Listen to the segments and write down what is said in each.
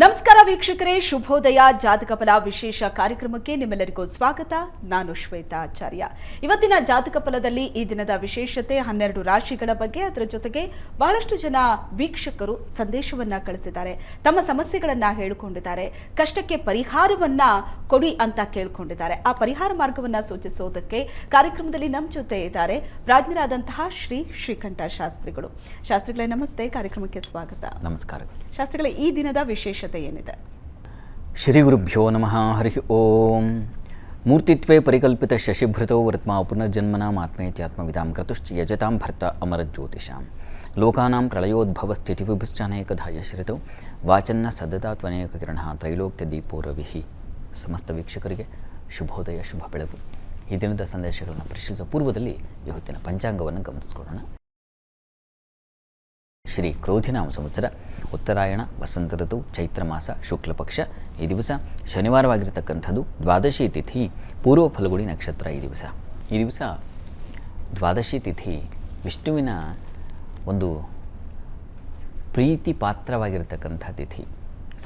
ನಮಸ್ಕಾರ ವೀಕ್ಷಕರೇ, ಶುಭೋದಯ ಜಾತಕ ಫಲ ವಿಶೇಷ ಕಾರ್ಯಕ್ರಮಕ್ಕೆ ನಿಮ್ಮೆಲ್ಲರಿಗೂ ಸ್ವಾಗತ. ನಾನು ಶ್ವೇತಾ ಆಚಾರ್ಯ. ಇವತ್ತಿನ ಜಾತಕ ಫಲದಲ್ಲಿ ಈ ದಿನದ ವಿಶೇಷತೆ 12 ರಾಶಿಗಳ ಬಗ್ಗೆ, ಅದರ ಜೊತೆಗೆ ಬಹಳಷ್ಟು ಜನ ವೀಕ್ಷಕರು ಸಂದೇಶವನ್ನ ಕಳಿಸಿದ್ದಾರೆ, ತಮ್ಮ ಸಮಸ್ಯೆಗಳನ್ನ ಹೇಳಿಕೊಂಡಿದ್ದಾರೆ, ಕಷ್ಟಕ್ಕೆ ಪರಿಹಾರವನ್ನ ಕೊಡಿ ಅಂತ ಕೇಳಿಕೊಂಡಿದ್ದಾರೆ. ಆ ಪರಿಹಾರ ಮಾರ್ಗವನ್ನ ಸೂಚಿಸೋದಕ್ಕೆ ಕಾರ್ಯಕ್ರಮದಲ್ಲಿ ನಮ್ಮ ಜೊತೆ ಇದ್ದಾರೆ ಪ್ರಾಜ್ಞರಾದಂತಹ ಶ್ರೀಕಂಠ ಶಾಸ್ತ್ರಿಗಳು. ಶಾಸ್ತ್ರಿಗಳೇ ನಮಸ್ತೆ, ಕಾರ್ಯಕ್ರಮಕ್ಕೆ ಸ್ವಾಗತ. ನಮಸ್ಕಾರ ಶಾಸ್ತ್ರಿಗಳೇ, ಈ ದಿನದ ವಿಶೇಷತೆ ಏನಿದೆ? ಶ್ರೀ ಗುರುಭ್ಯೋ ನಮಃ. ಹರಿ ಓಂ. ಮೂರ್ತಿತ್ವೇ ಪರಿಕಲ್ಪಿತ ಶಶಿಭೃತೋ ವರ್ತ್ಮಾ ಪುನರ್ಜನ್ಮನಾಂ ಆತ್ಮೇತ್ಯಾತ್ಮವಿದಾಂ ಕ್ರತುಶ್ಚ ಯಜತಾಂ ಭರ್ತ ಅಮರಜ್ಯೋತಿಷಾಂ ಲೋಕಾನಾಂ ಪ್ರಳಯೋದ್ಭವ ಸ್ಥಿತಿ ವಿಭುಶ್ಚಾನೇಕಧಾಯ ಶ್ರಿತೌ ವಾಚನ್ನ ಸದತಾ ತ್ವನೇಕ ಕಿರಣಃ ತ್ರೈಲೋಕ್ಯ ದೀಪೋ ರವಿಹಿ. ಸಮಸ್ತ ವೀಕ್ಷಕರಿಗೆ ಶುಭೋದಯ, ಶುಭ ಬೆಳಗು. ಈ ದಿನದ ಸಂದೇಶಗಳನ್ನು ಪರಿಶೀಲಿಸುವ ಪೂರ್ವದಲ್ಲಿ ಇವತ್ತಿನ ಪಂಚಾಂಗವನ್ನು ಗಮನಿಸಿಕೊಳ್ಳೋಣ. ಶ್ರೀ ಕ್ರೋಧಿನಾಮ ಸಂವತ್ಸರ, ಉತ್ತರಾಯಣ, ವಸಂತ ಋತು, ಚೈತ್ರ ಮಾಸ, ಶುಕ್ಲ ಪಕ್ಷ. ಈ ದಿವಸ ಶನಿವಾರವಾಗಿರತಕ್ಕಂಥದ್ದು. ದ್ವಾದಶಿ ತಿಥಿ, ಪೂರ್ವ ಫಲ್ಗುಣಿ ನಕ್ಷತ್ರ. ಈ ದಿವಸ ದ್ವಾದಶಿ ತಿಥಿ ವಿಷ್ಣುವಿನ ಒಂದು ಪ್ರೀತಿ ಪಾತ್ರವಾಗಿರತಕ್ಕಂಥ ತಿಥಿ.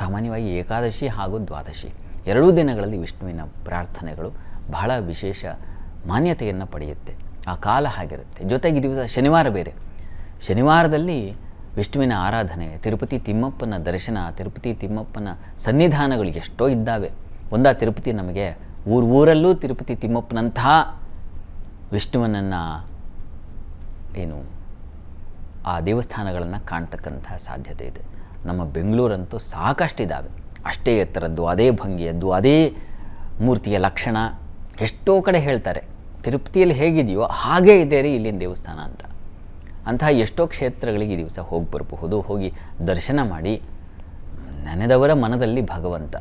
ಸಾಮಾನ್ಯವಾಗಿ ಏಕಾದಶಿ ಹಾಗೂ ದ್ವಾದಶಿ ಎರಡೂ ದಿನಗಳಲ್ಲಿ ವಿಷ್ಣುವಿನ ಪ್ರಾರ್ಥನೆಗಳು ಬಹಳ ವಿಶೇಷ ಮಾನ್ಯತೆಯನ್ನು ಪಡೆಯುತ್ತೆ. ಆ ಕಾಲ ಹಾಗಿರುತ್ತೆ. ಜೊತೆಗೆ ಈ ದಿವಸ ಶನಿವಾರ ಬೇರೆ. ಶನಿವಾರದಲ್ಲಿ ವಿಷ್ಣುವಿನ ಆರಾಧನೆ, ತಿರುಪತಿ ತಿಮ್ಮಪ್ಪನ ದರ್ಶನ, ತಿರುಪತಿ ತಿಮ್ಮಪ್ಪನ ಸನ್ನಿಧಾನಗಳು ಎಷ್ಟೋ ಇದ್ದಾವೆ. ಒಂದಾ ತಿರುಪತಿ, ನಮಗೆ ಊರಲ್ಲೂ ತಿರುಪತಿ ತಿಮ್ಮಪ್ಪನಂತಹ ವಿಷ್ಣುವನನ್ನು ಆ ದೇವಸ್ಥಾನಗಳನ್ನು ಕಾಣ್ತಕ್ಕಂಥ ಸಾಧ್ಯತೆ ಇದೆ. ನಮ್ಮ ಬೆಂಗಳೂರಂತೂ ಸಾಕಷ್ಟಿದ್ದಾವೆ. ಅಷ್ಟೇ ಎತ್ತರದ್ದು, ಅದೇ ಭಂಗಿಯದ್ದು, ಅದೇ ಮೂರ್ತಿಯ ಲಕ್ಷಣ. ಎಷ್ಟೋ ಕಡೆ ಹೇಳ್ತಾರೆ ತಿರುಪತಿಯಲ್ಲಿ ಹೇಗಿದೆಯೋ ಹಾಗೇ ಇದೆ ರೀ ಇಲ್ಲಿನ ದೇವಸ್ಥಾನ ಅಂತ. ಅಂತಹ ಎಷ್ಟೋ ಕ್ಷೇತ್ರಗಳಿಗೆ ಈ ದಿವಸ ಹೋಗಿ ಬರಬಹುದು. ಹೋಗಿ ದರ್ಶನ ಮಾಡಿ, ನೆನೆದವರ ಮನದಲ್ಲಿ ಭಗವಂತ.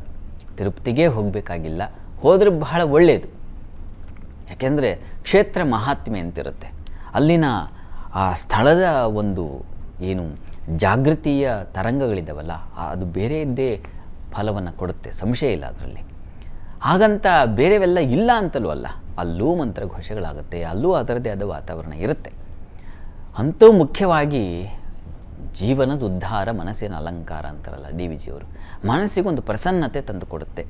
ತಿರುಪತಿಗೆ ಹೋಗಬೇಕಾಗಿಲ್ಲ, ಹೋದರೆ ಬಹಳ ಒಳ್ಳೆಯದು. ಯಾಕೆಂದರೆ ಕ್ಷೇತ್ರ ಮಹಾತ್ಮೆ ಅಂತಿರುತ್ತೆ. ಅಲ್ಲಿನ ಆ ಸ್ಥಳದ ಒಂದು ಜಾಗೃತಿಯ ತರಂಗಗಳಿದ್ದಾವಲ್ಲ, ಅದು ಬೇರೆಯದ್ದೇ ಫಲವನ್ನು ಕೊಡುತ್ತೆ, ಸಂಶಯ ಇಲ್ಲ ಅದರಲ್ಲಿ. ಹಾಗಂತ ಬೇರೆವೆಲ್ಲ ಇಲ್ಲ ಅಂತಲೂ ಅಲ್ಲ, ಅಲ್ಲೂ ಮಂತ್ರಘೋಷಗಳಾಗುತ್ತೆ, ಅಲ್ಲೂ ಅದರದ್ದೇ ಆದ ವಾತಾವರಣ ಇರುತ್ತೆ. ಅಂತೂ ಮುಖ್ಯವಾಗಿ ಜೀವನದ ಉದ್ಧಾರ ಮನಸ್ಸಿನ ಅಲಂಕಾರ ಅಂತಾರಲ್ಲ ಡಿ ವಿ ಜಿಯವರು, ಮನಸ್ಸಿಗೊಂದು ಪ್ರಸನ್ನತೆ ತಂದು ಕೊಡುತ್ತೆ.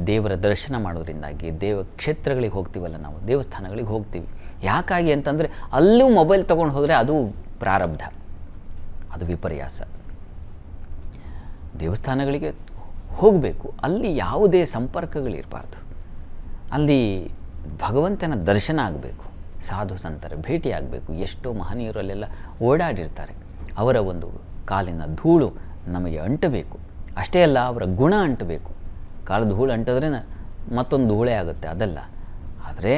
ದೇವರ ದರ್ಶನ ಮಾಡೋದ್ರಿಂದಾಗಿ ಕ್ಷೇತ್ರಗಳಿಗೆ ಹೋಗ್ತೀವಲ್ಲ, ನಾವು ದೇವಸ್ಥಾನಗಳಿಗೆ ಹೋಗ್ತೀವಿ. ಯಾಕಾಗಿ ಅಂತಂದರೆ ಅಲ್ಲೂ ಮೊಬೈಲ್ ತೊಗೊಂಡು ಹೋದರೆ ಅದು ಪ್ರಾರಬ್ಧ, ಅದು ವಿಪರ್ಯಾಸ. ದೇವಸ್ಥಾನಗಳಿಗೆ ಹೋಗಬೇಕು, ಅಲ್ಲಿ ಯಾವುದೇ ಸಂಪರ್ಕಗಳಿರಬಾರ್ದು. ಅಲ್ಲಿ ಭಗವಂತನ ದರ್ಶನ ಆಗಬೇಕು, ಸಾಧು ಸಂತರ ಭೇಟಿಯಾಗಬೇಕು. ಎಷ್ಟೋ ಮಹನೀಯರಲ್ಲೆಲ್ಲ ಓಡಾಡಿರ್ತಾರೆ, ಅವರ ಒಂದು ಕಾಲಿನ ಧೂಳು ನಮಗೆ ಅಂಟಬೇಕು. ಅಷ್ಟೇ ಅಲ್ಲ, ಅವರ ಗುಣ ಅಂಟಬೇಕು. ಕಾಲದ ಧೂಳು ಅಂಟಿದ್ರೆ ಮತ್ತೊಂದು ಧೂಳೇ ಆಗುತ್ತೆ, ಅದಲ್ಲ. ಆದರೆ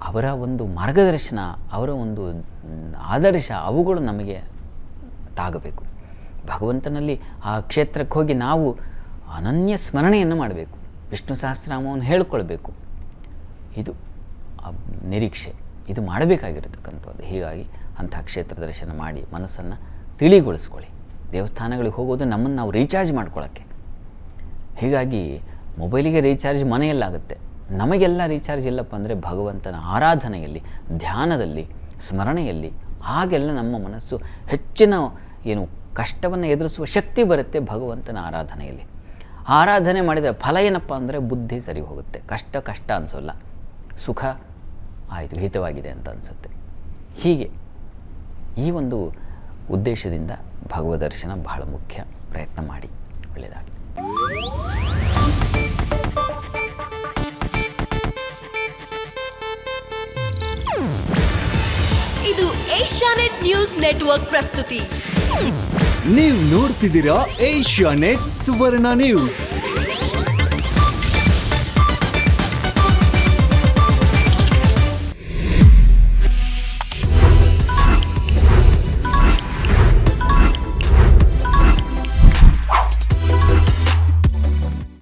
ಅವರ ಒಂದು ಮಾರ್ಗದರ್ಶನ, ಅವರ ಒಂದು ಆದರ್ಶ, ಅವುಗಳು ನಮಗೆ ತಾಗಬೇಕು. ಭಗವಂತನಲ್ಲಿ ಆ ಕ್ಷೇತ್ರಕ್ಕೆ ಹೋಗಿ ನಾವು ಅನನ್ಯ ಸ್ಮರಣೆಯನ್ನು ಮಾಡಬೇಕು, ವಿಷ್ಣು ಸಹಸ್ರನಾಮವನ್ನು ಹೇಳ್ಕೊಳ್ಬೇಕು. ಇದು ನಿರೀಕ್ಷೆ, ಇದು ಮಾಡಬೇಕಾಗಿರತಕ್ಕಂಥದ್ದು. ಹೀಗಾಗಿ ಅಂಥ ಕ್ಷೇತ್ರ ದರ್ಶನ ಮಾಡಿ ಮನಸ್ಸನ್ನು ತಿಳಿಗೊಳಿಸ್ಕೊಳ್ಳಿ. ದೇವಸ್ಥಾನಗಳಿಗೆ ಹೋಗೋದು ನಮ್ಮನ್ನು ನಾವು ರೀಚಾರ್ಜ್ ಮಾಡ್ಕೊಳ್ಳೋಕ್ಕೆ. ಹೀಗಾಗಿ ಮೊಬೈಲಿಗೆ ರೀಚಾರ್ಜ್ ಮನೆಯಲ್ಲಾಗುತ್ತೆ, ನಮಗೆಲ್ಲ ರೀಚಾರ್ಜ್ ಇಲ್ಲಪ್ಪ ಅಂದರೆ ಭಗವಂತನ ಆರಾಧನೆಯಲ್ಲಿ, ಧ್ಯಾನದಲ್ಲಿ, ಸ್ಮರಣೆಯಲ್ಲಿ. ಹಾಗೆಲ್ಲ ನಮ್ಮ ಮನಸ್ಸು ಹೆಚ್ಚಿನ ಕಷ್ಟವನ್ನು ಎದುರಿಸುವ ಶಕ್ತಿ ಬರುತ್ತೆ ಭಗವಂತನ ಆರಾಧನೆಯಲ್ಲಿ. ಆರಾಧನೆ ಮಾಡಿದ ಫಲ ಏನಪ್ಪ ಅಂದರೆ ಬುದ್ಧಿ ಸರಿ ಹೋಗುತ್ತೆ, ಕಷ್ಟ ಅನಿಸೋಲ್ಲ, ಸುಖ ಆಯಿತು, ಹಿತವಾಗಿದೆ ಅಂತ ಅನಿಸುತ್ತೆ. ಹೀಗೆ ಈ ಒಂದು ಉದ್ದೇಶದಿಂದ ಭಗವದ್ ದರ್ಶನ ಬಹಳ ಮುಖ್ಯ. ಪ್ರಯತ್ನ ಮಾಡಿ, ಒಳ್ಳೆಯದಾಗಲಿ. ಇದು ಏಷ್ಯಾನೆಟ್ ನ್ಯೂಸ್ ನೆಟ್ವರ್ಕ್ ಪ್ರಸ್ತುತಿ. ನೀವು ನೋಡ್ತಿದ್ದೀರಾ ಏಷ್ಯಾನೆಟ್ ಸುವರ್ಣ ನ್ಯೂಸ್.